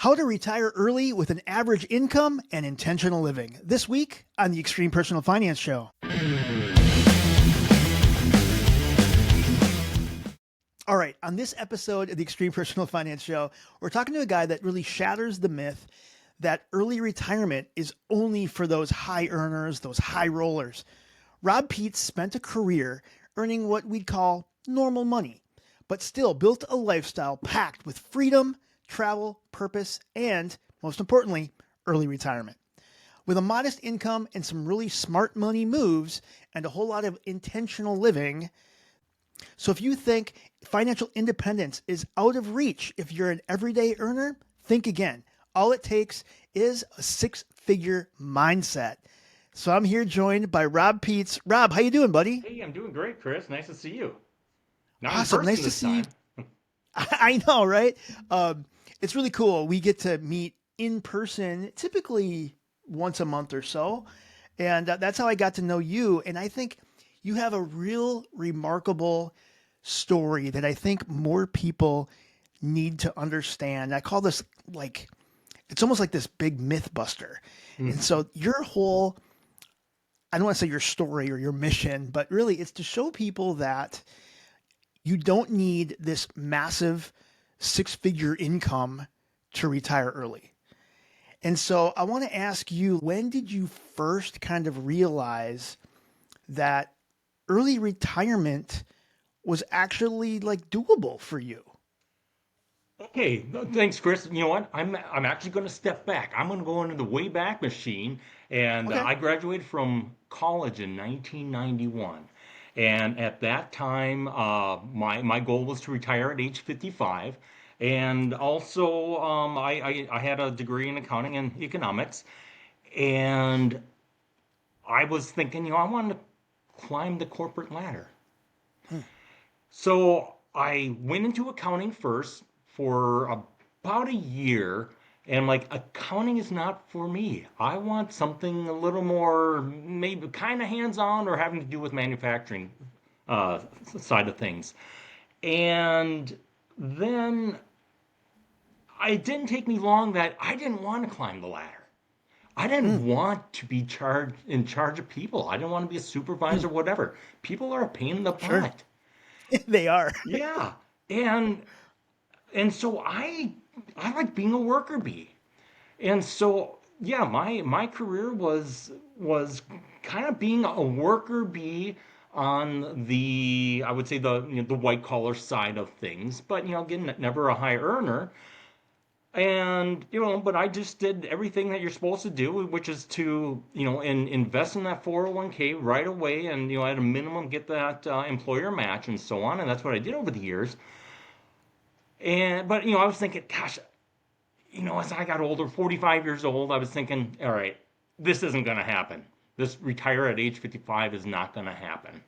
How to retire early with an average income and intentional living. This week on the Extreme Personal Finance Show. All right, on this episode of the Extreme Personal Finance Show, we're talking to a guy that really shatters the myth that early retirement is only for those high earners, those high rollers. Rob Pietz spent a career earning what we'd call normal money, but still built a lifestyle packed with freedom, travel, purpose, and, most importantly, early retirement. With a modest income and some really smart money moves and a whole lot of intentional living. So if you think financial independence is out of reach if you're an everyday earner, think again. All it takes is a six-figure mindset. So I'm here joined by Rob Pietz. Rob, how you doing, buddy? Hey, I'm doing great, Chris. Nice to see you. Not in Awesome. person Nice to this see you. time. I know, right? It's really cool. We get to meet in person typically once a month or so. And that's how I got to know you. And I think you have a real remarkable story that I think more people need to understand. I call this like, it's almost like this big myth buster. And Mhm. so your whole, I don't want to say your story or your mission, but really it's to show people that you don't need this massive six-figure income to retire early. And so I want to ask you, when did you first kind of realize that early retirement was actually like doable for you? Okay, thanks, Chris. You know what? I'm actually going to step back. I'm going to go into the Wayback Machine, and Okay. I graduated from college in 1991. And at that time, my goal was to retire at age 55. And also, I had a degree in accounting and economics. And I was thinking, I wanted to climb the corporate ladder. Hmm. So I went into accounting first for about a year, and like accounting is not for me. I want something a little more, maybe kind of hands-on or having to do with manufacturing uh, side of things. And then it didn't take me long that I didn't want to climb the ladder. I Hmm. didn't want to be in charge of people. I didn't want to be a Hmm. supervisor, whatever. People are a pain in the Sure. butt. They are. Yeah. And so I like being a worker bee. And so yeah, my career was kind of being a worker bee on the I would say the white collar side of things, but again never a high earner. And but I just did everything that you're supposed to do, which is to invest in that 401k right away, and at a minimum get that employer match and so on. And that's what I did over the years. And but I was thinking, gosh, as I got older, 45 years old, I was thinking, all right, this isn't going to happen. This retire at age 55 is not going to happen.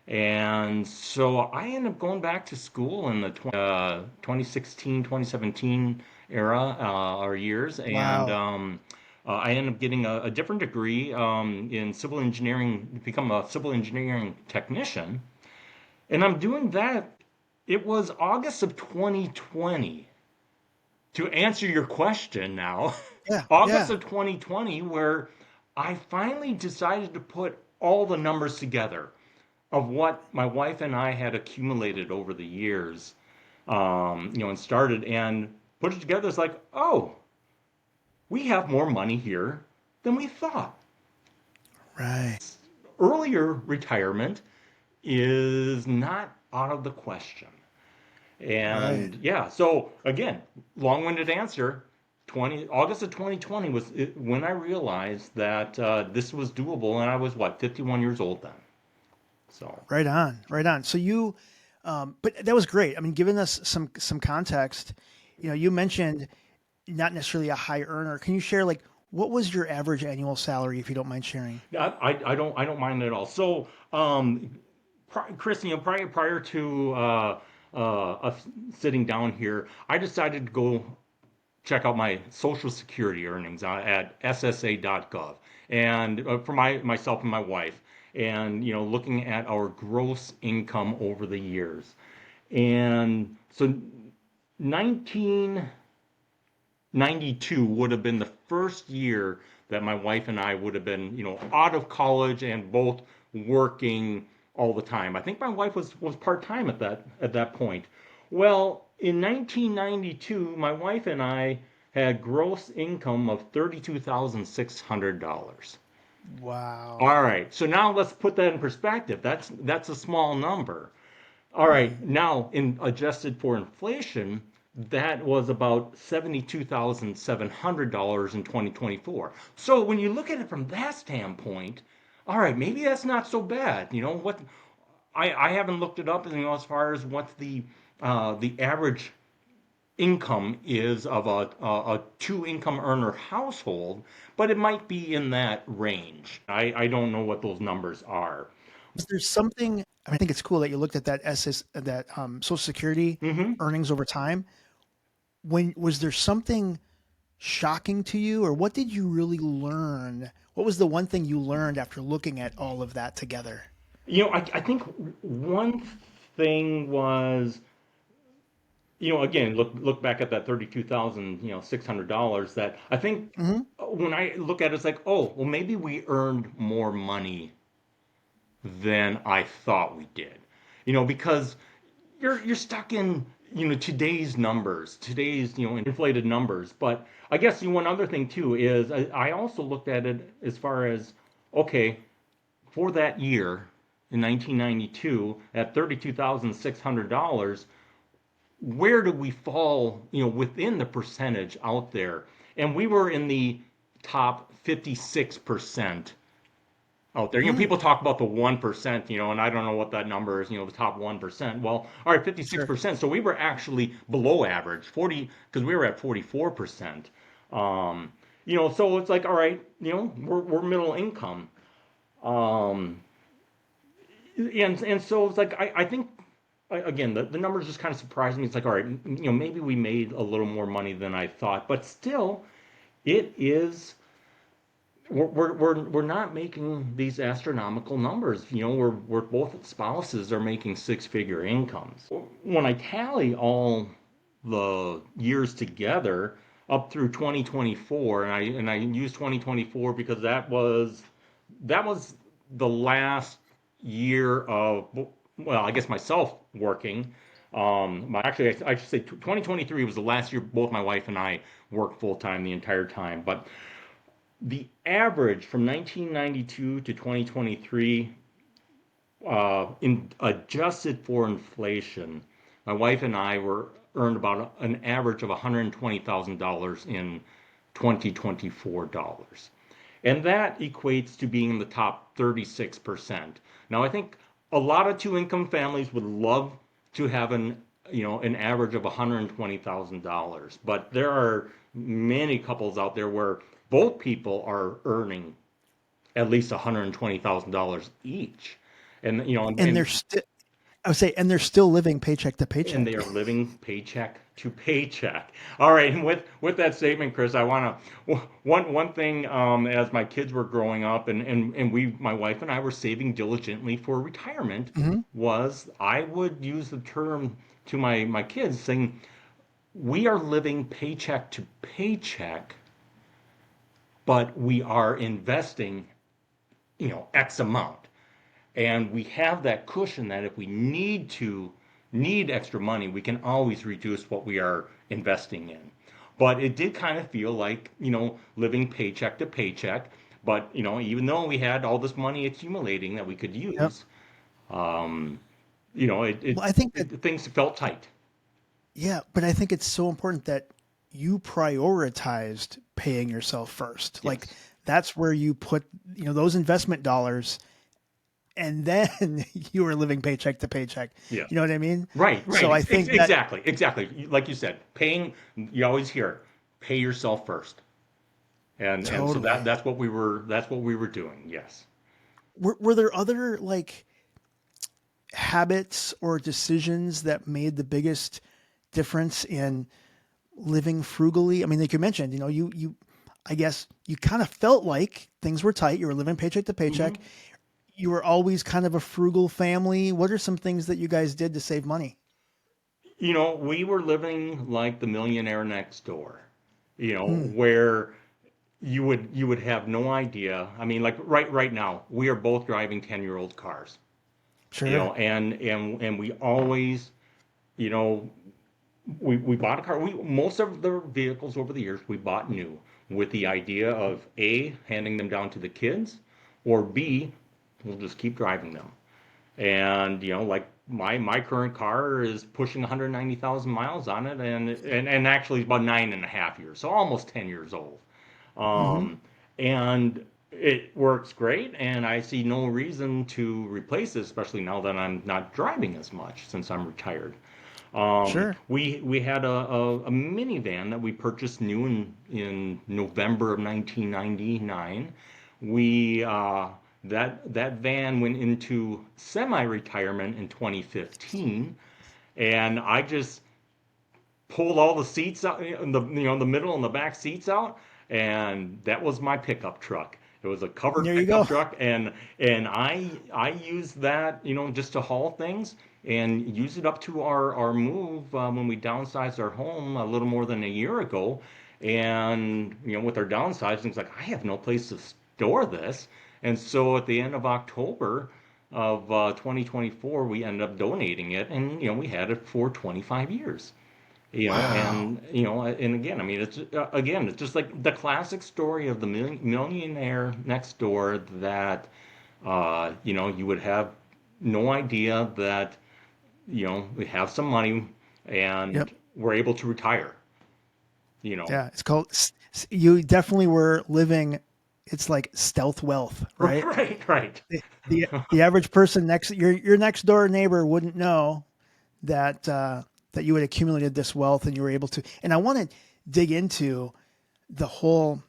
And so I ended up going back to school in the 2016, 2017 era or years. And Wow. I ended up getting a different degree in civil engineering, to become a civil engineering technician. And I'm doing that. It was August of 2020 to answer your question now, Yeah. August Yeah. of 2020, where I finally decided to put all the numbers together of what my wife and I had accumulated over the years, and started and put it together. It's like, oh, we have more money here than we thought. Right. Earlier retirement is not out of the question. Right. And yeah, so again, long-winded answer. August of 2020 was when I realized that this was doable, and I was what 51 years old then. So Right on. Right on. So you, but that was great. I mean, giving us some context, you mentioned not necessarily a high earner. Can you share like what was your average annual salary if you don't mind sharing? I don't mind at all. So Chris, prior to us sitting down here, I decided to go check out my Social Security earnings at SSA.gov, and for myself and my wife, and looking at our gross income over the years. And so 19 1992 would have been the first year that my wife and I would have been, out of college and both working all the time. I think my wife was part-time at that point. Well, in 1992, my wife and I had gross income of $32,600. Wow. All right, so now let's put that in perspective. That's a small number. All right, now in adjusted for inflation, that was about $72,700 in 2024. So when you look at it from that standpoint, all right, maybe that's not so bad. You know what? I haven't looked it up, as far as what the average income is of a two income earner household, but it might be in that range. I don't know what those numbers are. Is there something, I mean, I think it's cool that you looked at that Social Security Hmm. earnings over time. When was there something shocking to you, or what did you really learn? What was the one thing you learned after looking at all of that together? I think one thing was, again, look back at that 32,000, $600. That I think Hmm. when I look at it, it's like, oh, well, maybe we earned more money than I thought we did. Because you're stuck in today's numbers, today's inflated numbers. But I guess one other thing too is I also looked at it as far as, okay, for that year in 1992 at $32,600, where do we fall, within the percentage out there? And we were in the top 56% out there. Hmm. People talk about the 1%, and I don't know what that number is, the top 1%. Well, all right, Sure. 56%. So we were actually below average, 40, because we were at 44%. So it's like, all right, we're middle income. Um, and so it's like, I think, again, the numbers just kind of surprised me. It's like, all right, maybe we made a little more money than I thought, but still, it is we're not making these astronomical numbers. We're both spouses are making six-figure incomes. When I tally all the years together up through 2024, and I use 2024 because that was the last year of, well, I guess myself working. Actually, I should say 2023 was the last year both my wife and I worked full time the entire time, but the average from 1992 to 2023, in adjusted for inflation, my wife and I were earned about an average of $120,000 in 2024 dollars, and that equates to being in the top 36%. Now, I think a lot of two-income families would love to have an average of $120,000, but there are many couples out there where both people are earning at least $120,000 each, and And they're still, I would say, and they're still living paycheck to and paycheck. they are living paycheck to paycheck. All right, and with that statement, Chris, I want to one thing, as my kids were growing up, and my wife and I were saving diligently for retirement, Hmm. was I would use the term to my kids saying, we are living paycheck to paycheck, but we are investing, X amount. And we have that cushion that if we need extra money, we can always reduce what we are investing in. But it did kind of feel like, living paycheck to paycheck. But, even though we had all this money accumulating that we could Yep. use, you know, it, it, Well, I think that, it things felt tight. yeah, but I think it's so important that you prioritized paying yourself first. Like Yes. that's where you put, those investment dollars, and then you were living paycheck to paycheck. Yes. You know what I mean? Right, So right. I think that Exactly. Like you said, paying, you always hear it, pay yourself first. And so totally. that's what we were doing. Yes. Were there other like habits or decisions that made the biggest difference in living frugally? I mean, like you mentioned, I guess you kind of felt like things were tight. You were living paycheck to paycheck. Hmm. You were always kind of a frugal family. What are some things that you guys did to save money? We were living like the millionaire next door. Mm, where you would have no idea. I mean, like right now, we are both driving 10-year-old cars, sure. and we always, you know, we bought a car. Most of the vehicles over the years we bought new with the idea of A, handing them down to the kids, or B, we'll just keep driving them. And like my current car is pushing 190,000 miles on it, and actually it's about 9.5 years, so almost 10 years old. Hmm. Um, and it works great, and I see no reason to replace it, especially now that I'm not driving as much since I'm retired. Sure. We had a minivan that we purchased new in November of 1999. We that van went into semi-retirement in 2015, and I just pulled all the seats out, the middle and the back seats out, and that was my pickup truck. It was a covered There you pickup go. truck, and I used that, just to haul things and use it up to our move when we downsized our home a little more than a year ago. And with our downsizing, it's like I have no place to store this, and so at the end of October of 2024, we ended up donating it, and we had it for 25 years. Wow. And again, I mean, it's just like the classic story of the millionaire next door that, you would have no idea that, we have some money Yep. and we're able to retire, you know. Yeah. It's called, you definitely were living, it's like stealth wealth, right? Right, right. The average person next, your next door neighbor wouldn't know that, that you had accumulated this wealth and you were able to, and I want to dig into the whole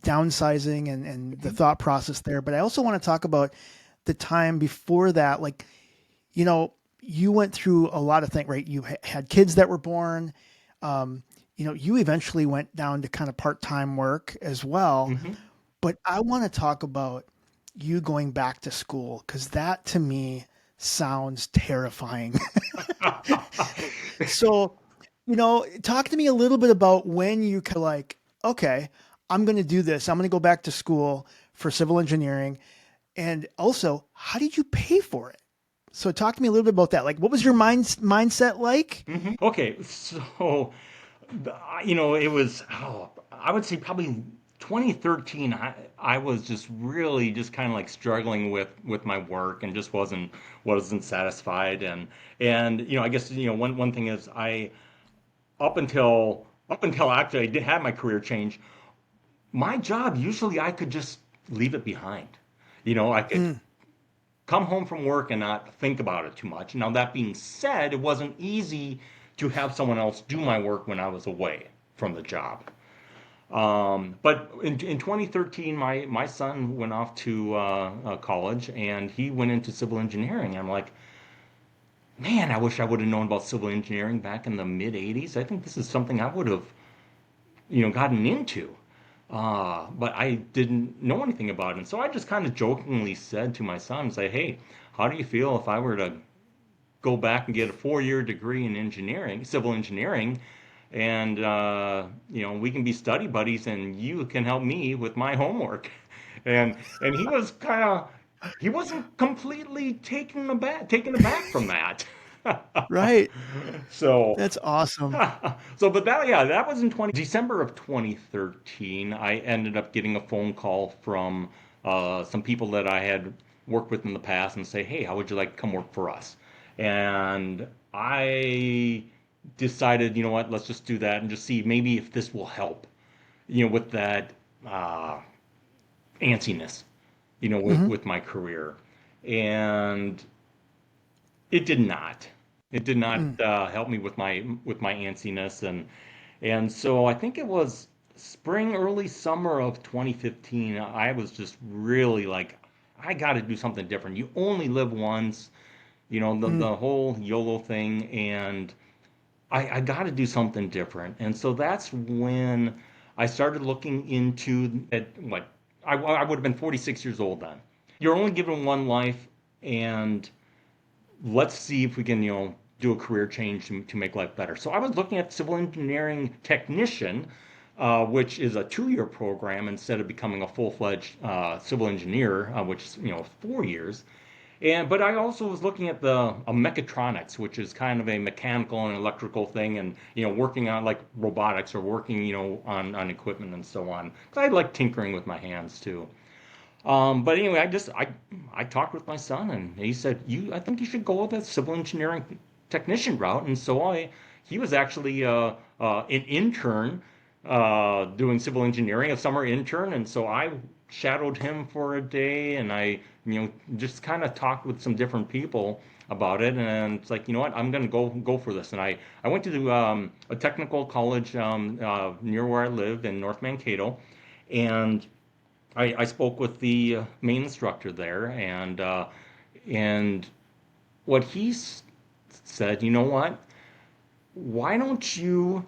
downsizing and the thought process there. But I also want to talk about the time before that. Like, you know, you went through a lot of things, right? You had kids that were born. You eventually went down to kind of part time work as well. Hmm. But I want to talk about you going back to school because that to me sounds terrifying. So, talk to me a little bit about when you could like, okay, I'm going to do this. I'm going to go back to school for civil engineering. And also, how did you pay for it? So talk to me a little bit about that. Like, what was your mindset like? Okay, so it was, I would say probably 2013. I was just really just kind of like struggling with my work and just wasn't satisfied. And I guess one thing is I up until actually I did have my career change, my job usually I could just leave it behind. I could Mm, come home from work and not think about it too much. Now, that being said, it wasn't easy to have someone else do my work when I was away from the job. But in 2013, my son went off to college and he went into civil engineering. I'm like, man, I wish I would have known about civil engineering back in the mid 80s. I think this is something I would have, gotten into. But I didn't know anything about it. And so I just kind of jokingly said to my son, say, hey, how do you feel if I were to go back and get a 4-year degree in engineering, civil engineering, and we can be study buddies, and you can help me with my homework. And he wasn't completely taken aback from that. right. So That's awesome. but that was in December of 2013. I ended up getting a phone call from some people that I had worked with in the past and say, "Hey, how would you like to come work for us?" And I decided, you know what, let's just do that and just see maybe if this will help, with that uh, antsiness, with Hmm. my career. And it did not. It did not Mm, help me with my antsiness, and so I think it was spring, early summer of 2015. I was just really like, I got to do something different. You only live once, the mm, the whole YOLO thing, and I got to do something different. And so that's when I started looking into what I would have been 46 years old then. You're only given one life, and let's see if we can, do a career change to make life better. So I was looking at civil engineering technician which is a 2-year program instead of becoming a full-fledged civil engineer, which is 4 years. And but I also was looking at the mechatronics, which is kind of a mechanical and electrical thing, and working on like robotics or working on equipment and so on. 'Cause I like tinkering with my hands too. But anyway, I talked with my son, and he said, I think you should go with that civil engineering technician route." And so he was actually an intern doing civil engineering, a summer intern, and so I shadowed him for a day, and I just kind of talked with some different people about it, and it's like, what, I'm gonna go for this. And I went to a technical college near where I lived in North Mankato, and I spoke with the main instructor there, and what said, what, why don't you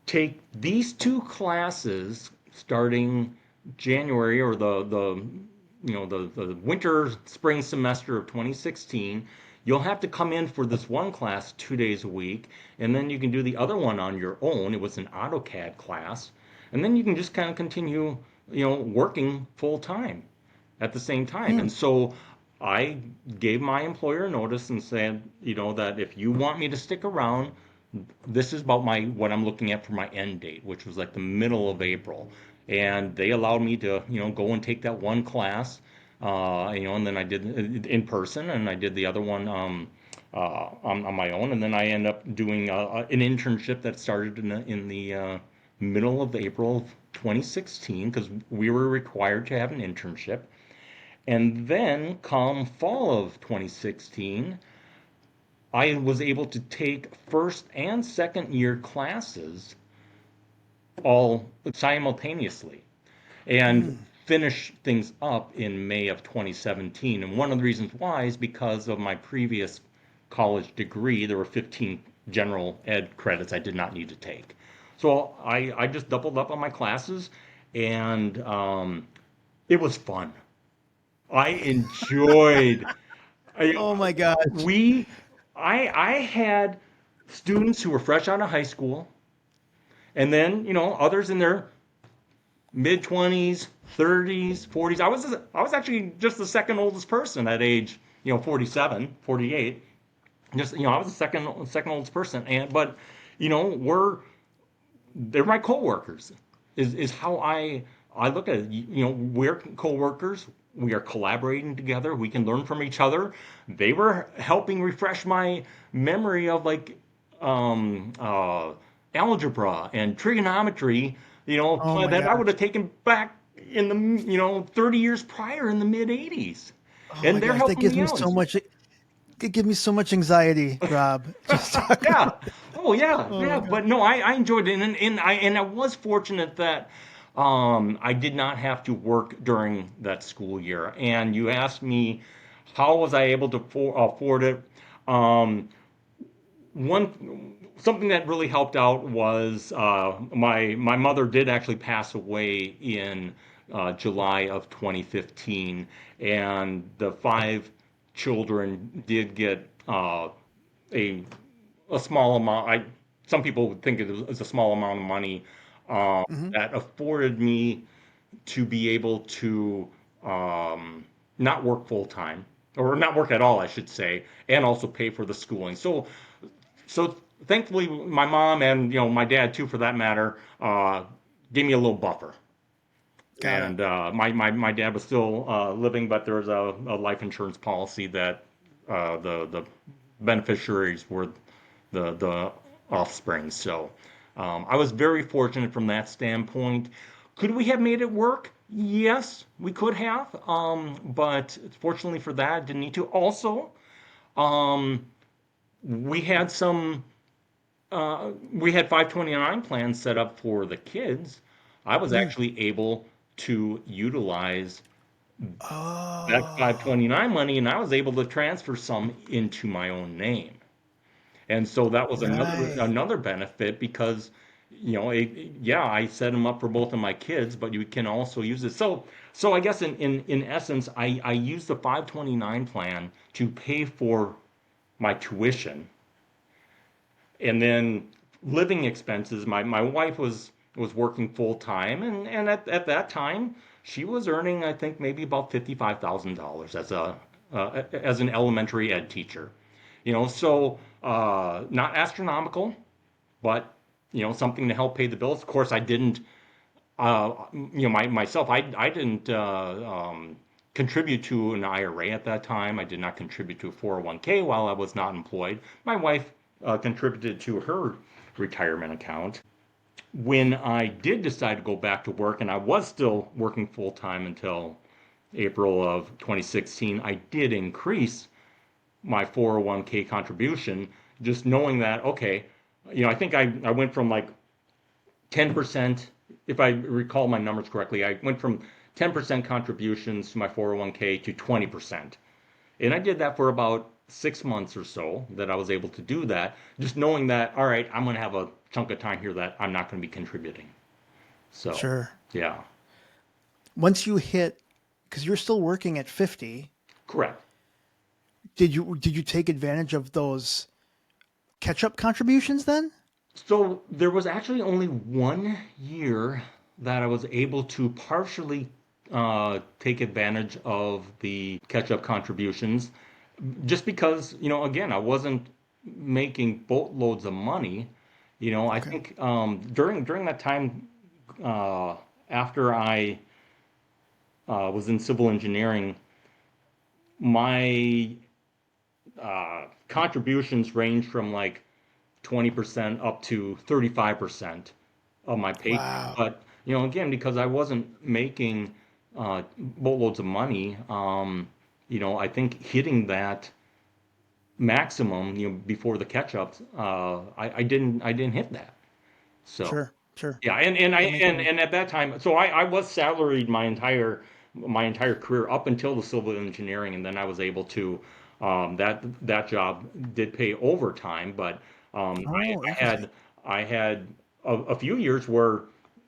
take these two classes starting January, or the winter spring semester of 2016. You'll have to come in for this one class 2 days a week, and then you can do the other one on your own. It was an AutoCAD class, and then you can just kind of continue, working full time at the same time. Hmm. And so I gave my employer notice and said, that if you want me to stick around, this is about my what I'm looking at for my end date, which was like the middle of April. And they allowed me to, go and take that one class, and then I did in person, and I did the other one on my own, and then I ended up doing an internship that started in the middle of April of 2016, because we were required to have an internship. And then come fall of 2016, I was able to take first and second year classes all simultaneously and Hmm. finish things up in May of 2017. And one of the reasons why is because of my previous college degree. There were 15 general ed credits I did not need to take. So I just doubled up on my classes, and it was fun. I enjoyed. I, Oh my gosh. we, I had students who were fresh out of high school, and then others in their mid 20s, 30s, 40s. I was actually just the second oldest person at age 47, 48. Just I was the second oldest person, and but they're my coworkers. Is how I look at it. We're coworkers. We are collaborating together. We can learn from each other. They were helping refresh my memory of like um, uh, algebra and trigonometry. Oh my That I would gosh. have taken back in the 30 years prior in the mid 80s, Oh and my they're gosh. That helping gives me me out. so much. It gives me so much anxiety, Rob. Just talking. Yeah. Oh yeah, Oh yeah. my god. But no, I enjoyed it, and I was fortunate that I did not have to work during that school year. And you asked me how was I able to afford it. Um, one something that really helped out was my mother did actually pass away in July of 2015, and the five children did get a a small amount. Some people would think it was a small amount of money Hmm. that afforded me to be able to um, not work full time, or not work at all, I should say, and also pay for the schooling. So thankfully, my mom and my dad too, for that matter, gave me a little buffer. Got it. And my dad was still living, but there was a life insurance policy that the beneficiaries were the offspring. So I was very fortunate from that standpoint. Could we have made it work? Yes, we could have. But fortunately for that, I didn't need to. Also, um, we had some we had 529 plans set up for the kids. I was Mm. actually able to utilize that Oh, 529 money, and I was able to transfer some into my own name. And so that was right. another benefit, because yeah, I set them up for both of my kids, but you can also use it. So I guess in essence, I used the 529 plan to pay for my tuition, and then living expenses. My wife was was working full time, and at that time she was earning, I think, maybe about $55,000 as an elementary ed teacher. So not astronomical, but something to help pay the bills. Of course, I didn't myself, I didn't contribute to an IRA at that time. I did not contribute to a 401k while I was not employed. My wife contributed to her retirement account. When I did decide to go back to work, and I was still working full time until April of 2016, I did increase my 401k contribution, just knowing that, okay, I think I went from like 10%, if I recall my numbers correctly, I went from 10% contributions to my 401k to 20%. And I did that for about 6 months or so that I was able to do that, just knowing that, all right, I'm going to have a chunk of time here that I'm not going to be contributing. So, Sure. yeah, Once you hit, because you're still working at 50, correct. did you take advantage of those catch-up contributions then? So there was actually only 1 year that I was able to partially take advantage of the catch-up contributions, just because, again, I wasn't making boatloads of money. I Okay. think during that time, after I was in civil engineering, my contributions ranged from like 20% up to 35% of my paycheck. Wow. But, again, because I wasn't making boatloads of money, I think hitting that maximum, before the catch-ups, I didn't hit that. So, Sure. Sure. yeah, and I That makes sense. and at that time, so I was salaried my entire career up until the civil engineering, and then I was able to that job did pay overtime, but Oh, I interesting. had I had a few years where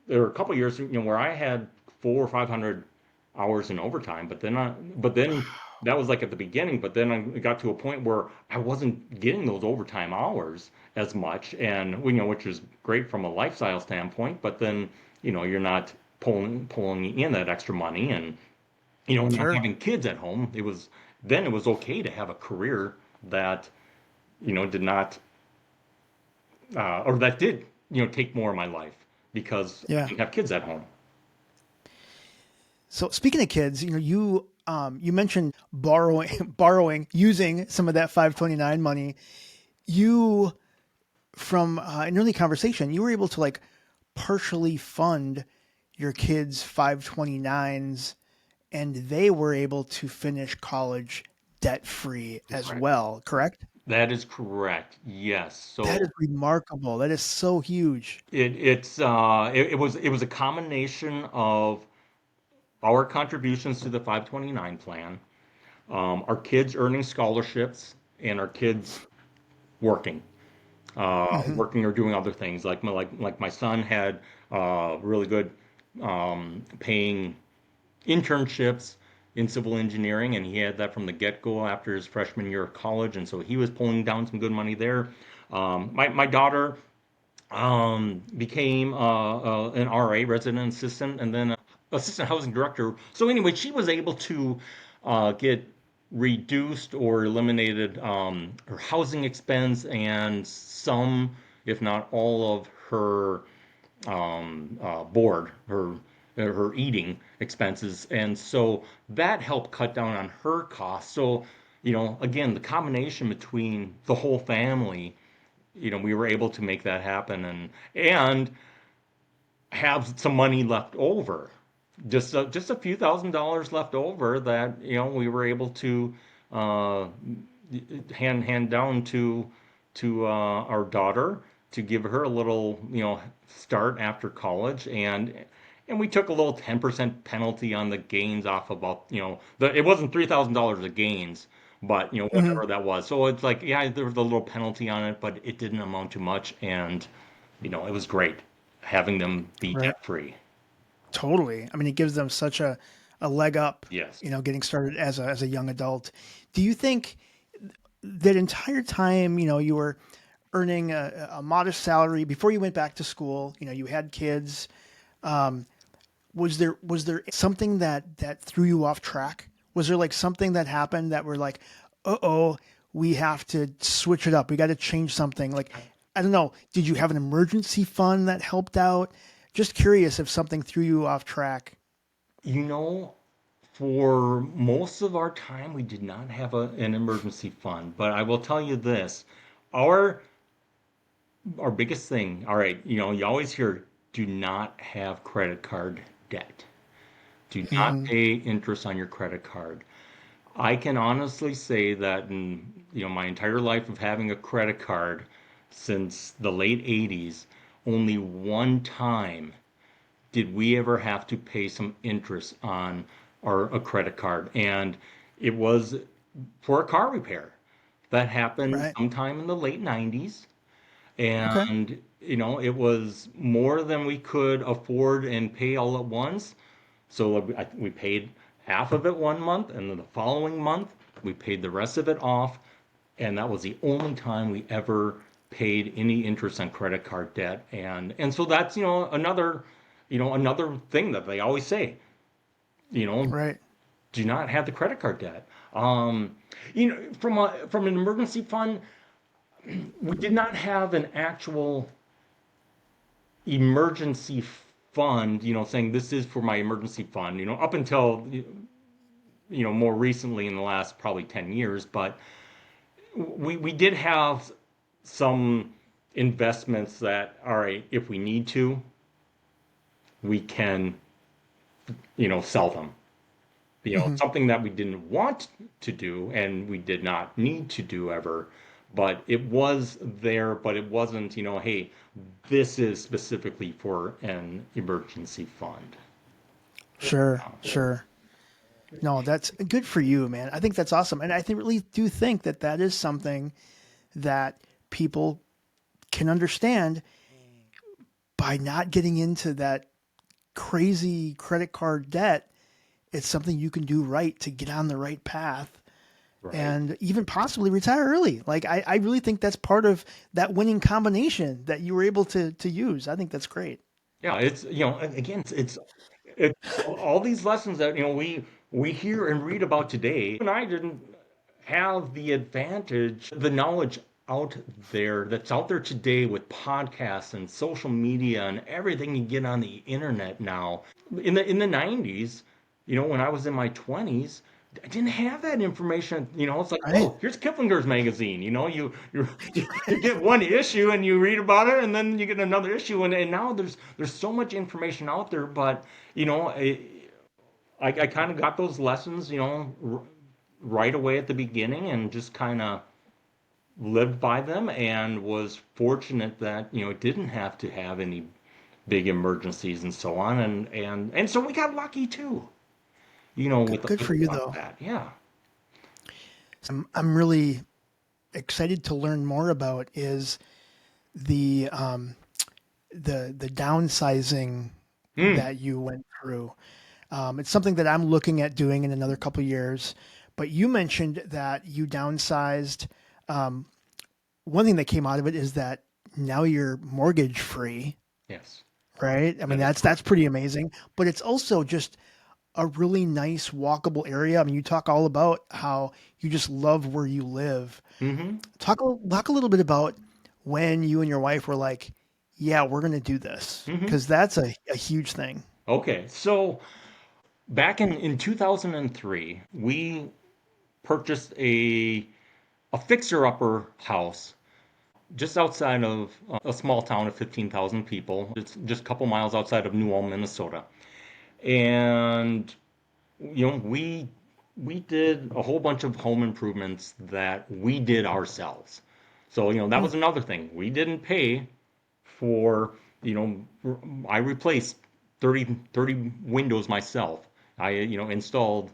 there were a couple years where I had 400 or 500 hours in overtime, but then that was like at the beginning, but then I got to a point where I wasn't getting those overtime hours as much, and which is great from a lifestyle standpoint, but then you're not pulling in that extra money, and not Sure. having kids at home. It was okay to have a career that did not or that did take more of my life because I Yeah. didn't have kids at home. So speaking of kids, you mentioned borrowing borrowing using some of that 529 money. You from an early conversation, you were able to like partially fund your kids' 529s and they were able to finish college debt free as Correct. well, correct? That is correct. Yes. That is So remarkable. That is so huge. it was a combination of our contributions to the 529 plan, our kids earning scholarships, and our kids working. Hmm. Working or doing other things. Like my son had really good paying internships in civil engineering, and he had that from the get-go after his freshman year of college, and so he was pulling down some good money there. My daughter became an RA, resident assistant, and then assistant housing director. So anyway, she was able to get reduced or eliminated her housing expense and some, if not all, of her board, her eating expenses, and so that helped cut down on her costs. So, again, the combination between the whole family, we were able to make that happen and have some money left over, just a few $1,000s left over that we were able to uh, hand down to our daughter to give her a little start after college, and we took a little 10% penalty on the gains off about it wasn't $3,000 of gains, but Hmm. whatever that was. So it's like, yeah, there was a little penalty on it, but it didn't amount to much, and it was great having them be Right. debt free. Totally. I mean, it gives them such a leg up, Yes. getting started as a young adult. Do you think that entire time, you were earning a modest salary before you went back to school. You know, you had kids. Was there something that threw you off track? Was there like something that happened that were like, oh, we have to switch it up. We got to change something. Like, I don't know. Did you have an emergency fund that helped out? Just curious if something threw you off track. You know, for most of our time, we did not have an emergency fund. But I will tell you this, our our biggest thing, all right, you always hear, do not have credit card debt. Do not Hmm. pay interest on your credit card. I can honestly say that in, my entire life of having a credit card since the late 80s, only one time did we ever have to pay some interest on our a credit card, and it was for a car repair that happened Right. sometime in the late 90s. Okay. And it was more than we could afford and pay all at once. So we paid half of it one month, and then the following month we paid the rest of it off, and that was the only time we ever paid any interest on credit card debt. And so that's another thing that they always say, you know Right. do not have the credit card debt. From an emergency fund, we did not have an actual emergency fund, saying this is for my emergency fund, up until more recently in the last probably 10 years. But we did have some investments that, all right, if we need to, we can, sell them. Hmm. Something that we didn't want to do and we did not need to do ever, but it was there, but it wasn't, hey, this is specifically for an emergency fund. Sure. Sure. No, that's good for you, man. I think that's awesome, and I think really do think that that is something that people can understand by not getting into that crazy credit card debt. It's something you can do right to get on the right path Right. and even possibly retire early. Like I really think that's part of that winning combination that you were able to use. I think that's great. Yeah, it's, again, it's all these lessons that, we hear and read about today. And I didn't have the advantage, the knowledge that's out there today with podcasts and social media and everything you get on the internet now. In the 90s, when I was in my 20s, I didn't have that information. It's like, Right. oh, here's Kiplinger's magazine. You get one issue and you read about it, and then you get another issue, and now there's so much information out there. But I kind of got those lessons, right away at the beginning, and just kind of lived by them, and was fortunate that it didn't have to have any big emergencies and so on, and so we got lucky too, Good, good with for you all though. that. Yeah. I'm really excited to learn more about is the the downsizing Mm, that you went through. It's something that I'm looking at doing in another couple of years. But you mentioned that you downsized. Um, One thing that came out of it is that now you're mortgage free, yes, right? I mean, that is that's pretty amazing. But it's also just a really nice walkable area. I mean, you talk all about how you just love where you live. correct. Hmm. Talk a little bit about when you and your wife were like, "Yeah, we're going to do this," Hmm. because that's a huge thing. Okay, so back in 2003, we purchased a fixer-upper house just outside of a small town of 15,000 people. It's just a couple miles outside of New Ulm, Minnesota. And we did a whole bunch of home improvements that we did ourselves. So, that Hmm. was another thing. We didn't pay for, I replaced 30 windows myself. I, installed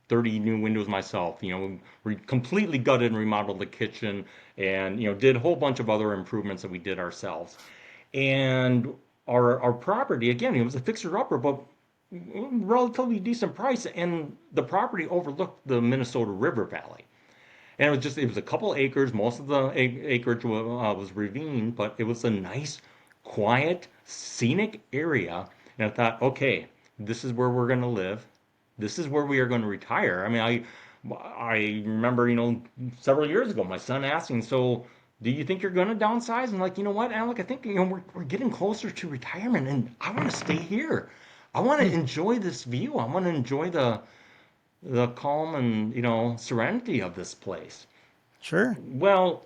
30 new windows myself. We completely gutted and remodeled the kitchen, and, did a whole bunch of other improvements that we did ourselves. And our property, again, it was a fixer-upper, but relatively decent price, and the property overlooked the Minnesota River Valley. And it was a couple acres. Most of the acreage was ravine, but it was a nice, quiet, scenic area. And I thought, okay, this is where we're going to live. This is where we are going to retire. I mean, I remember, several years ago, my son asking, so do you think you're going to downsize? And like, you know what, Alec, I think, we're getting closer to retirement and I want to stay here. I want to Hmm. enjoy this view. I want to enjoy the calm and, serenity of this place. Sure. Well,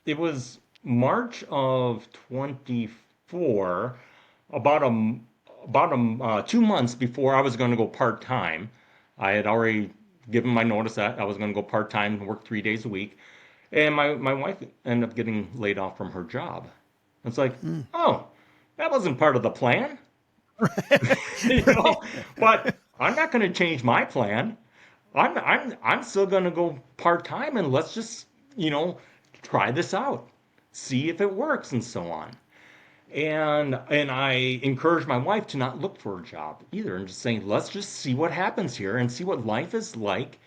it was March of 24, about a 2 months before I was going to go part time. I had already given my notice that I was going to go part time and work 3 days a week. And my wife ended up getting laid off from her job. It's like, Mm. oh, that wasn't part of the plan, you Right. know? But I'm not going to change my plan. I'm still going to go part time and let's just, you know, try this out, see if it works and so on. And I encourage my wife to not look for a job either and just saying, let's just see what happens here and see what life is like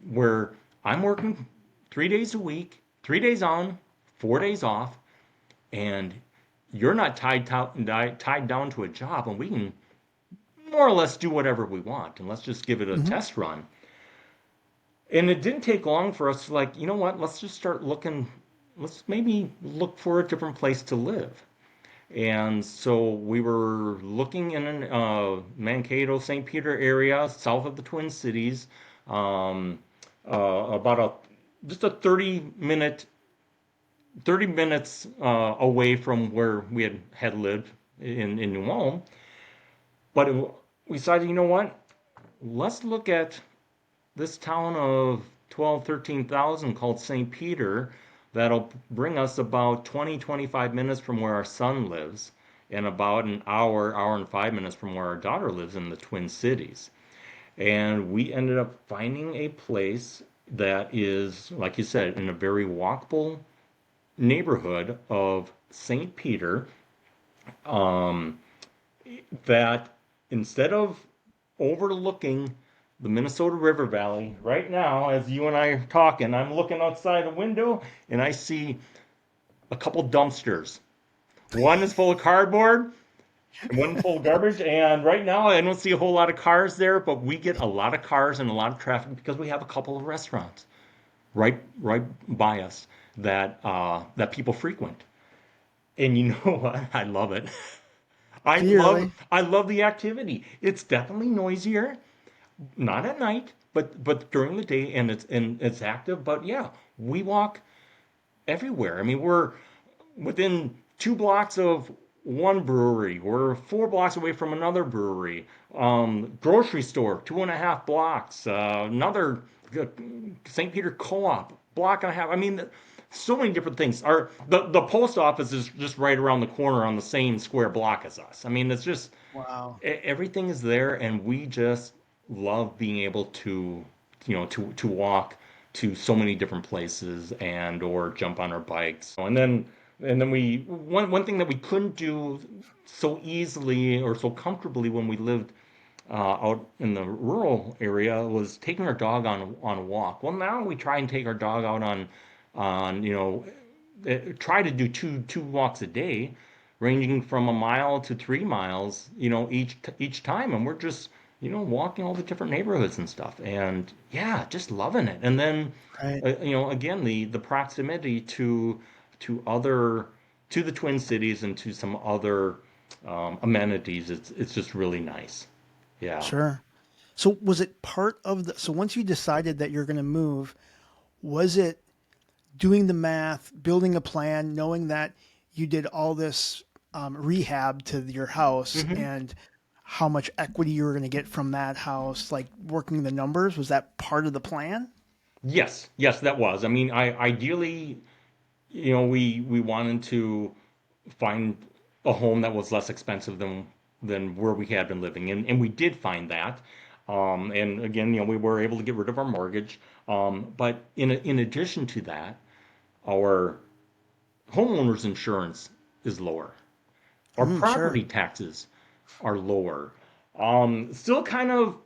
where I'm working 3 days a week, 3 days on, 4 days off, and you're not tied down to a job, and we can more or less do whatever we want, and let's just give it a Hmm. test run. And it didn't take long for us to like, you know what, let's just start looking, let's maybe look for a different place to live. And so we were looking in Mankato, St. Peter area, south of the Twin Cities, um, about a just a 30 minutes away from where we had lived in New Ulm. But we decided, you know what? Let's look at this town of 12, 13,000 called St. Peter that'll bring us about 20, 25 minutes from where our son lives and about an hour and 5 minutes from where our daughter lives in the Twin Cities. And we ended up finding a place that is, like you said, in a very walkable neighborhood of St. Peter, um, that instead of overlooking the Minnesota River Valley, right now, as you and I are talking, I'm looking outside the window and I see a couple dumpsters. One is full of cardboard and one full of garbage. And right now, I don't see a whole lot of cars there, but we get a lot of cars and a lot of traffic because we have a couple of restaurants right by us that people frequent. And you know what? I love it. Do you really? I love the activity. It's definitely noisier, not at night, but during the day, and it's active. But yeah, we walk everywhere. I mean, we're within 2 blocks of one brewery. We're 4 blocks away from another brewery. Grocery store, 2.5 blocks. Another St. Peter Co-op, block and a half. I mean, so many different things. The post office is just right around the corner on the same square block as us. I mean, it's just Wow. everything is there, and we just love being able to, to walk to so many different places and or jump on our bikes. And then one thing that we couldn't do so easily or so comfortably when we lived out in the rural area was taking our dog on a walk. Well, now we try and take our dog out on try to do two walks a day, ranging from a mile to 3 miles, each time, and we're just walking all the different neighborhoods and stuff, and yeah, just loving it. And then Right. again, the proximity to to the Twin Cities and to some other amenities, it's just really nice. Yeah. Sure. So was it part of the, so once you decided that you're going to move, was it doing the math, building a plan, knowing that you did all this rehab to your house hmm and how much equity you were going to get from that house, like working the numbers? Was that part of the plan? Yes, yes, that was. I mean, I ideally, we wanted to find a home that was less expensive than where we had been living, and we did find that. And again, we were able to get rid of our mortgage. But in addition to that, our homeowners insurance is lower. Our Mm, sure. property taxes are lower. Still kind of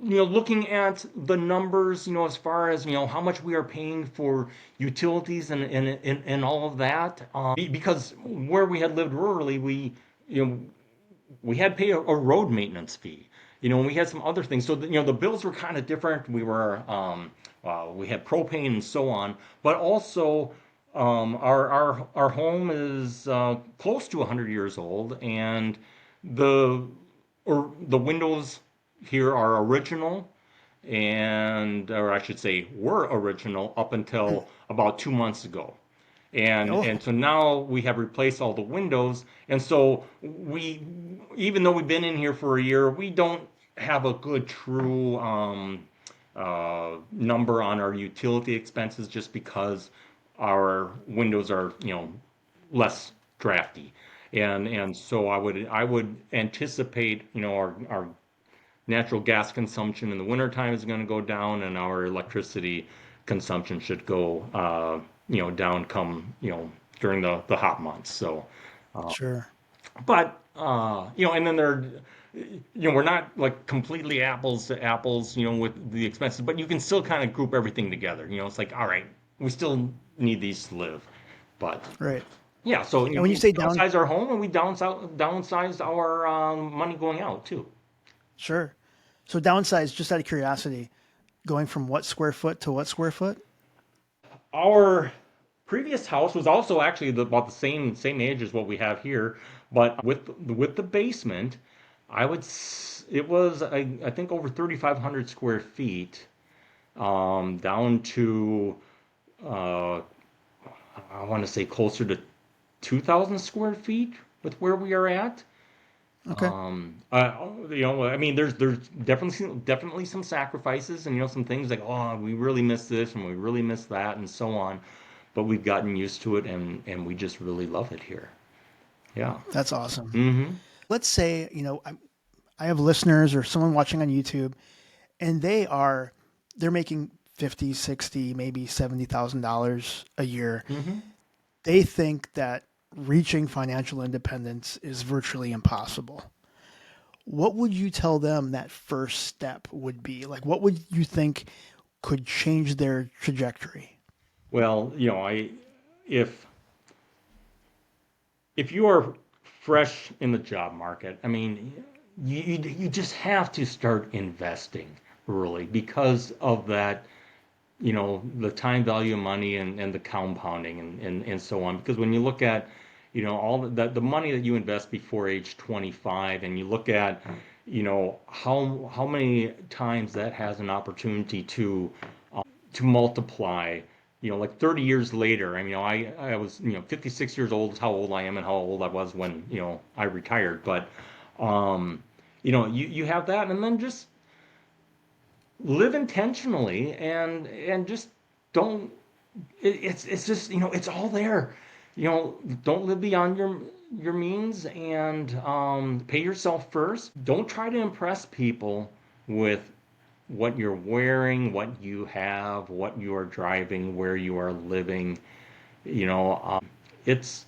looking at the numbers, as far as, how much we are paying for utilities and all of that, because where we had lived rurally, you know, we had to pay a road maintenance fee, and we had some other things. So, the bills were kind of different. We had propane and so on, but also, our home is close to 100 years old, and the the windows here are original, or I should say were original up Hmm. until about 2 months ago. And Oh, so now we have replaced all the windows, and so we, even though we've been in here for a year, we don't have a good true number on our utility expenses, just because our windows are, less drafty. And so I would anticipate, our natural gas consumption in the wintertime is going to go down, and our electricity consumption should go, down come, during the hot months. So, sure. but, and then we're not like completely apples to apples, with the expenses, but you can still kind of group everything together. It's like, all right, we still need these to live. But Right. yeah, so And when you we say down, downsize our home, and we downsized our money going out too. sure. So downsize, just out of curiosity, going from what square foot to what square foot? Our previous house was also actually about the same age as what we have here, but with the basement, it was, I think, over 3,500 square feet, down to, uh, I want to say closer to 2,000 square feet with where we are at. Okay. I mean, there's definitely some sacrifices, and, some things like, oh, we really miss this and we really miss that and so on, but we've gotten used to it, and we just really love it here. Yeah. That's awesome. Mm-hmm. Let's say, I have listeners or someone watching on YouTube and they're making 50, 60, maybe $70,000 a year. Mm-hmm. They think that reaching financial independence is virtually impossible. What would you tell them that first step would be? Like, what would you think could change their trajectory? Well, if if you are fresh in the job market, I mean, you just have to start investing early, because of that, the time value of money, and the compounding, and so on. Because when you look at, all the money that you invest before age 25, and you look at, how many times that has an opportunity to multiply, like 30 years later. I mean, I was, 56 years old is how old I am, and how old I was when, I retired. But, you have that, and then just live intentionally, and just don't, it's just, it's all there. Don't live beyond your means, and pay yourself first. Don't try to impress people with what you're wearing, what you have, what you are driving, where you are living. It's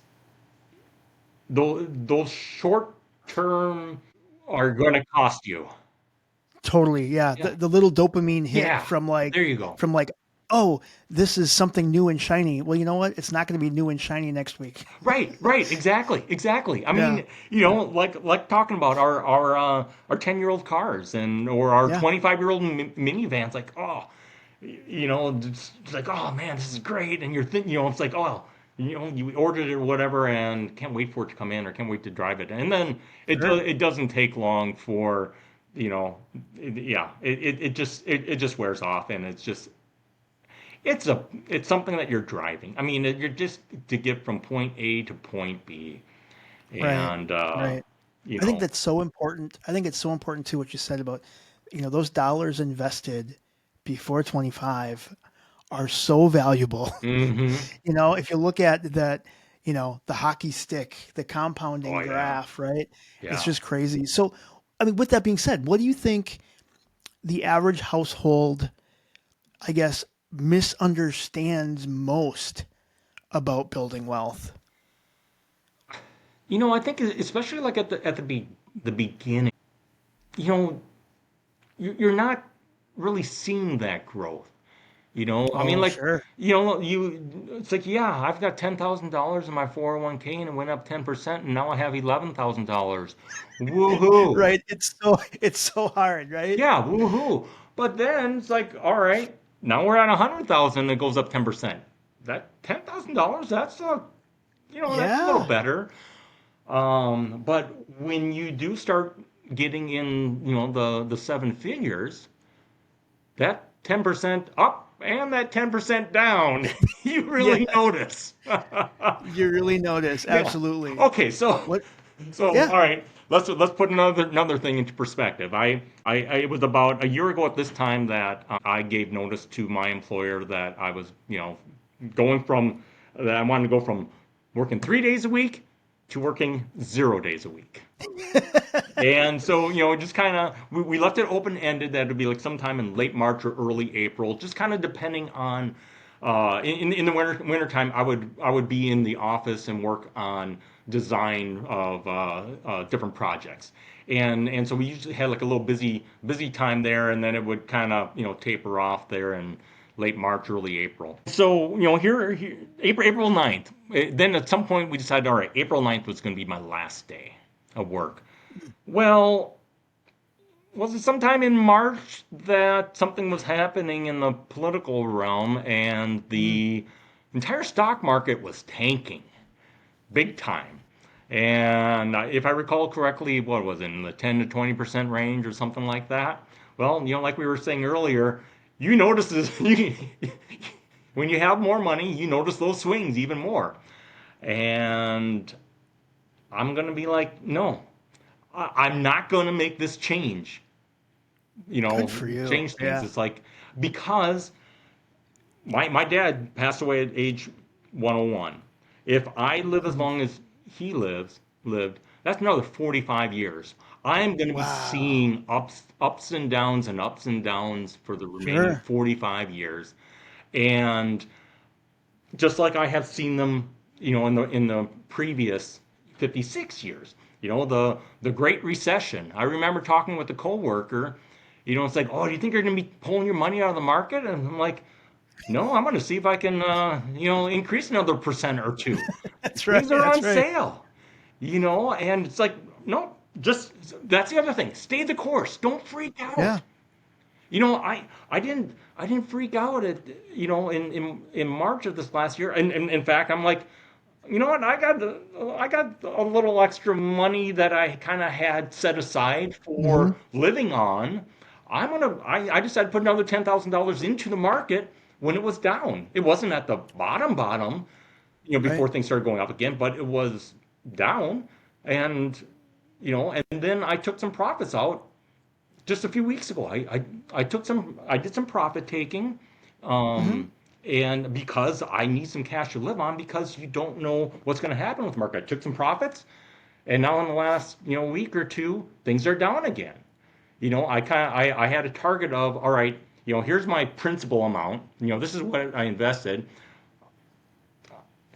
those short term are going to cost you. Totally. Yeah. Yeah. The little dopamine hit Yeah. from There you go. oh, this is something new and shiny. Well, you know what? It's not going to be new and shiny next week. Right, right, exactly. I Yeah. mean, like talking about our 10-year-old cars, or our Yeah. 25-year-old minivans. Like, oh, it's like, oh man, this is great, and you're thinking, it's like, oh, you ordered it or whatever, and can't wait for it to come in, or can't wait to drive it, and then Sure. it doesn't take long for, yeah, it just wears off, and it's something that you're driving. I mean, you're just to get from point A to point B, Right. and Right. you I think know, that's so important. I think it's so important too what you said about, those dollars invested before 25 are so valuable. hmm If you look at that, the hockey stick, the oh compounding yeah, graph, right? It's yeah. just crazy. So, I mean, with that being said, what do you think the average household, I guess, misunderstands most about building wealth? I think especially like at the beginning, you know, you're not really seeing that growth. I mean, Oh, like, sure. it's like, yeah, I've got $10,000 in my 401k and it went up 10%, and now I have $11,000. Woohoo. Right. It's so hard, right? Yeah, woohoo. But then it's like, all right, now we're at 100,000 and it goes up 10%. That $10,000, that's a little Yeah. better. But when you do start getting in, the seven figures, that 10% up and that 10% down, you Yeah. really notice. You really notice. Yeah. Absolutely. Okay, so What? so Yeah. all right, let's put another thing into perspective. I it was about a year ago at this time that I gave notice to my employer that I was, going from that I wanted to go from working 3 days a week to working 0 days a week. And so, just kind of we left it open ended that it would be like sometime in late March or early April, just kind of depending on in the winter time I would be in the office and work on design of different projects. And so we usually had like a little busy time there, and then it would kind of taper off there in late March, early April. So, here April 9th. Then at some point we decided, all right, April 9th was going to be my last day of work. Well, was it sometime in March that something was happening in the political realm and Mm, the entire stock market was tanking big time? And if I recall correctly, what was it, in the 10 to 20% range or something like that? Well, like we were saying earlier, you notice this, when you have more money, you notice those swings even more. And I'm going to be like, no, I'm not going to make this change, good for you. change things. Yeah. It's like, because my dad passed away at age 101. If I live as Mm, long as he lived, that's another 45 years. I'm going to be wow. seeing ups and downs for the remaining Sure. 45 years. And just like I have seen them, in the previous 56 years. The Great Recession. I remember talking with a coworker. It's like, oh, do you think you're going to be pulling your money out of the market? And I'm like, no, I'm going to see if I can, increase another percent or two. That's right. Things are on That's right. sale, and it's like, no, just that's the other thing. Stay the course. Don't freak out. Yeah. I didn't freak out at in March of this last year. And in fact, I'm like, you know what? I got a little extra money that I kind of had set aside Hmm. for living on. I decided to put another $10,000 into the market when it was down. It wasn't at the bottom, Right. before things started going up again, but it was down. And and then I took some profits out just a few weeks ago. I did some profit taking, Hmm. um, and because I need some cash to live on, because you don't know what's going to happen with the market. I took some profits, and now in the last week or two, things are down again. I had a target of, all right, here's my principal amount. This is what I invested.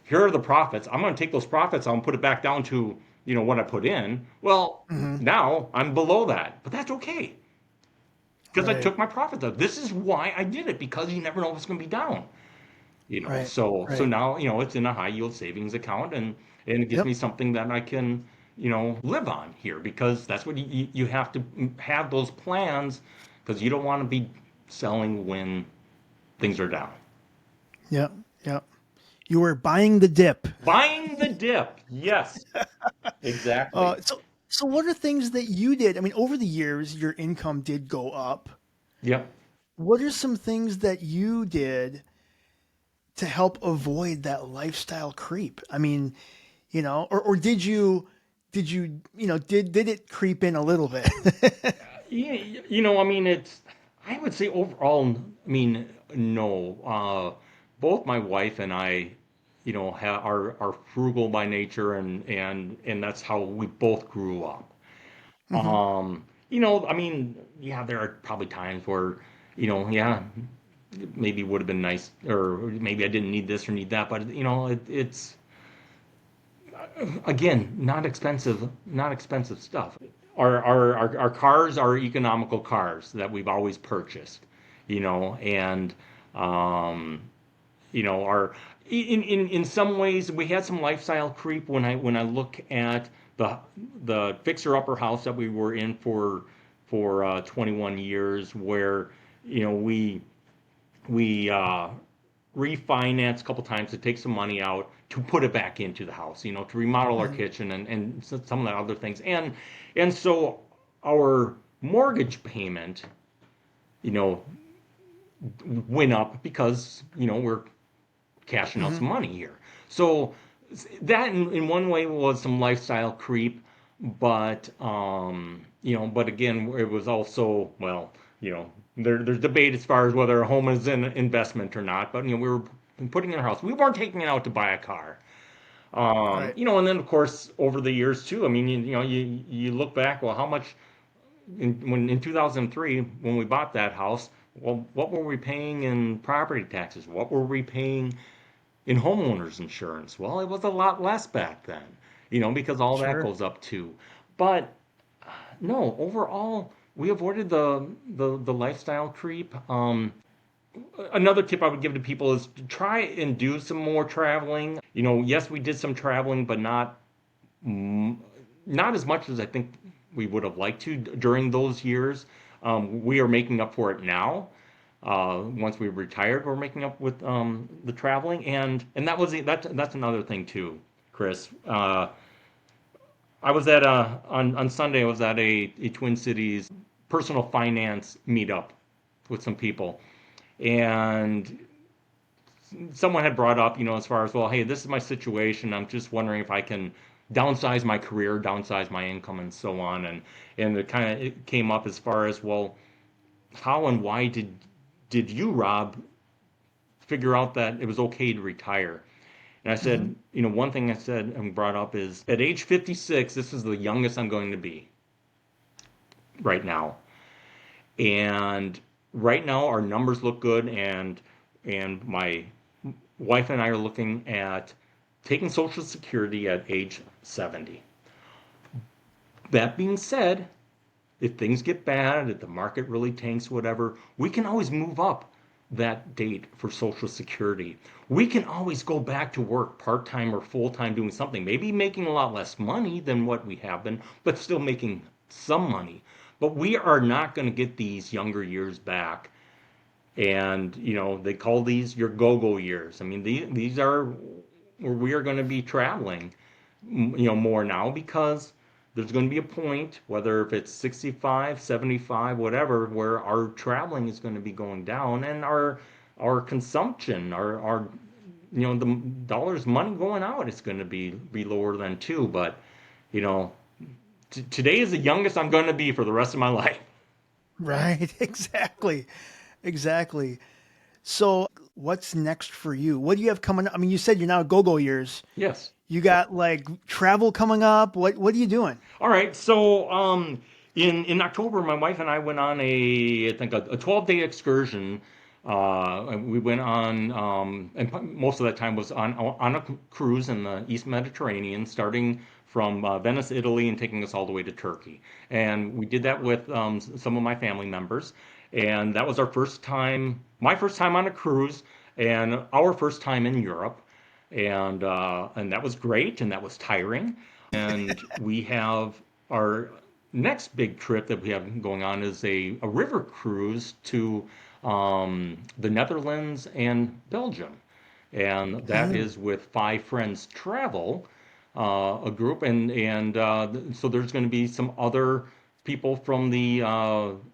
Here are the profits. I'm going to take those profits. I'll put it back down to what I put in. Well, Hmm. now I'm below that, but that's okay because I Right. took my profits out. This is why I did it, because you never know if it's going to be down. Right. So Right. now it's in a high yield savings account, and it gives Yep. me something that I can live on here, because that's what you have to have those plans, because you don't want to be selling when things are down. Yep. Yep. You were buying the dip. Buying the dip, yes, exactly. So what are things that you did? I mean, over the years, your income did go up. Yep. What are some things that you did to help avoid that lifestyle creep? I mean, or did it creep in a little bit? I mean, I would say overall, I mean, no. Both my wife and I, are frugal by nature, and that's how we both grew up. Hmm. I mean, yeah, there are probably times where, yeah, maybe would have been nice, or maybe I didn't need this or need that, but it's again not expensive stuff. our cars are economical cars that we've always purchased, and um, our in some ways we had some lifestyle creep when I look at the the fixer upper house that we were in for 21 years, where we refinanced a couple times to take some money out to put it back into the house, to remodel our Mhm. kitchen and some of the other things. And so our mortgage payment, you know, went up because, we're cashing out Mhm. some money here. So that in one way was some lifestyle creep, but again, it was also, well, there's debate as far as whether a home is an investment or not. But we were putting in our house. We weren't taking it out to buy a car. Right. And then of course over the years too. I mean, you look back. Well, how much in 2003 when we bought that house? Well, what were we paying in property taxes? What were we paying in homeowners insurance? Well, it was a lot less back then, because all that Sure. goes up too. But no, overall, we avoided the lifestyle creep. Another tip I would give to people is to try and do some more traveling. Yes, we did some traveling, but not as much as I think we would have liked to during those years. We are making up for it now. Once we retired, we're making up with the traveling, and that's another thing too, Chris. I was at on Sunday. I was at a Twin Cities personal finance meetup with some people, and someone had brought up, as far as, well, hey, this is my situation. I'm just wondering if I can downsize my career, downsize my income, and so on. And it came up as far as, well, how and why did you, Rob, figure out that it was okay to retire? And I Mhm. said, one thing I said and brought up is at age 56, this is the youngest I'm going to be right now. And right now our numbers look good, and my wife and I are looking at taking Social Security at age 70. That being said, if things get bad, if the market really tanks, whatever, we can always move up that date for Social Security. We can always go back to work part time or full time doing something, maybe making a lot less money than what we have been, but still making some money. But we are not going to get these younger years back. And, they call these your go go years. I mean, these are where we are going to be traveling, more now, because there's going to be a point, whether if it's 65, 75, whatever, where our traveling is going to be going down, and our consumption, our the dollars money going out is going to be lower than too. But you know, today is the youngest I'm going to be for the rest of my life. Right. Exactly. Exactly. So, what's next for you? What do you have coming up? I mean, you said you're now go-go years. Yes. You got like travel coming up. What are you doing? All right. So, in October, my wife and I went on I think a 12-day excursion. And we went on, and most of that time was on a cruise in the East Mediterranean, starting from Venice, Italy, and taking us all the way to Turkey. And we did that with some of my family members, and that was our first time, my first time on a cruise, and our first time in Europe, and that was great, and that was tiring. And we have our next big trip that we have going on is a river cruise to the Netherlands and Belgium. And that Mm, is with Five Friends Travel, a group. So there's going to be some other people from the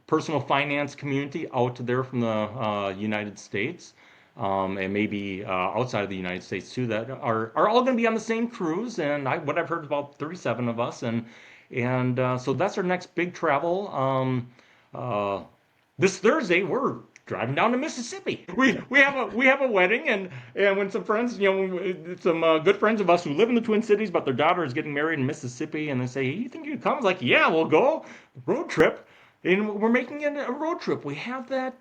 personal finance community out there from the United States, and maybe outside of the United States too, that are all going to be on the same cruise. And what I've heard is about 37 of us, and so that's our next big travel. Uh, this Thursday we're driving down to Mississippi. We have a wedding, and when some friends, some good friends of us who live in the Twin Cities, but their daughter is getting married in Mississippi, and they say, "You think you could come?" I was like, "Yeah, we'll go road trip." And we're making it a road trip. We have that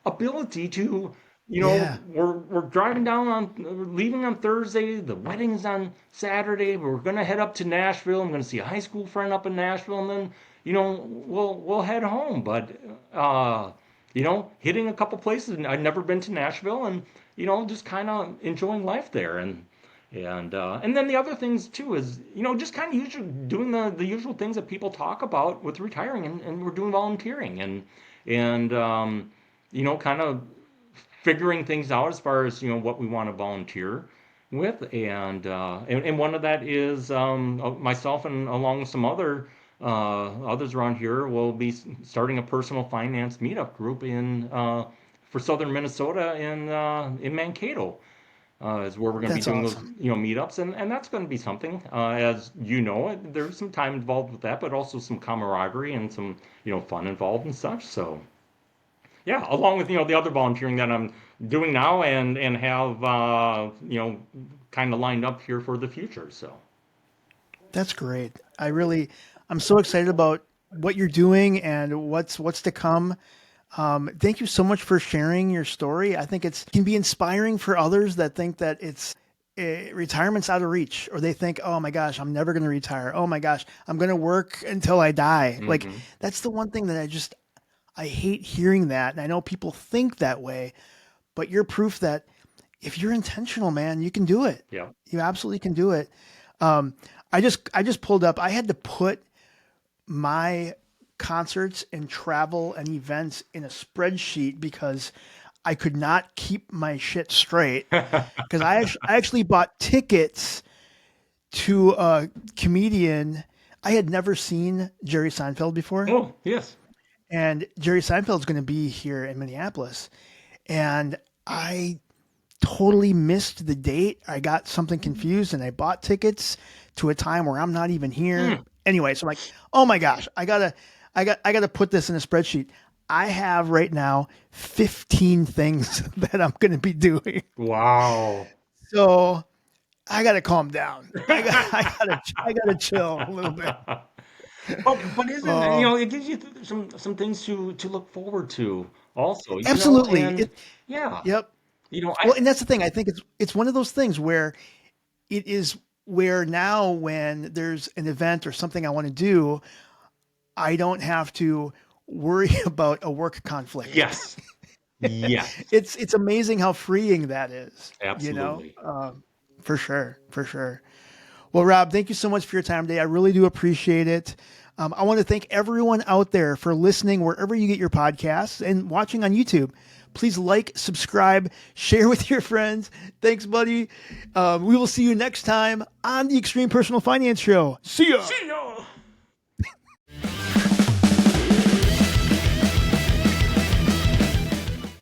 ability to, yeah. we're driving down we're leaving on Thursday. The wedding's on Saturday. We're gonna head up to Nashville. I'm gonna see a high school friend up in Nashville, and then we'll head home. But hitting a couple places. I've never been to Nashville, and just kind of enjoying life there. And then the other things too is just kind of usually doing the usual things that people talk about with retiring, and we're doing volunteering and kind of figuring things out as far as what we want to volunteer with, and one of that is myself, and along with some others around here will be starting a personal finance meetup group in for southern Minnesota in Mankato. Is where we're going to be That's doing those awesome. meetups, and that's going to be something, as there's some time involved with that, but also some camaraderie and some fun involved and such. So yeah, along with the other volunteering that I'm doing now, and have kind of lined up here for the future. So That's great. I'm so excited about what you're doing and what's to come. Thank you so much for sharing your story. I think it can be inspiring for others that think that retirement's out of reach, or they think, oh my gosh, I'm never going to retire. Oh my gosh, I'm going to work until I die. Like hmm that's the one thing that I hate hearing that. And I know people think that way, but you're proof that if you're intentional, man, you can do it. yeah. You absolutely can do it. Um, I just pulled up. I had to put my concerts and travel and events in a spreadsheet because I could not keep my shit straight. Because I actually bought tickets to a comedian. I had never seen Jerry Seinfeld before, Oh yes. and Jerry Seinfeld's going to be here in Minneapolis, and I totally missed the date. I got something confused and I bought tickets to a time where I'm not even here. Mm. Anyway, so I'm like, oh my gosh, I gotta put this in a spreadsheet. I have right now 15 things that I'm gonna be doing. Wow. So I gotta calm down. I gotta chill a little bit. But isn't Oh, it gives you some things to look forward to also, absolutely. and yeah, Yep. I Well, and that's the thing. I think it's one of those things where it is where now when there's an event or something I want to do, I don't have to worry about a work conflict. yes, yes, It's amazing how freeing that is, absolutely. for sure, for sure. Well, Rob, thank you so much for your time today. I really do appreciate it. I want to thank everyone out there for listening wherever you get your podcasts and watching on YouTube. Please like, subscribe, share with your friends. Thanks, buddy. We will see you next time on the Extreme Personal Finance Show. See ya. See ya.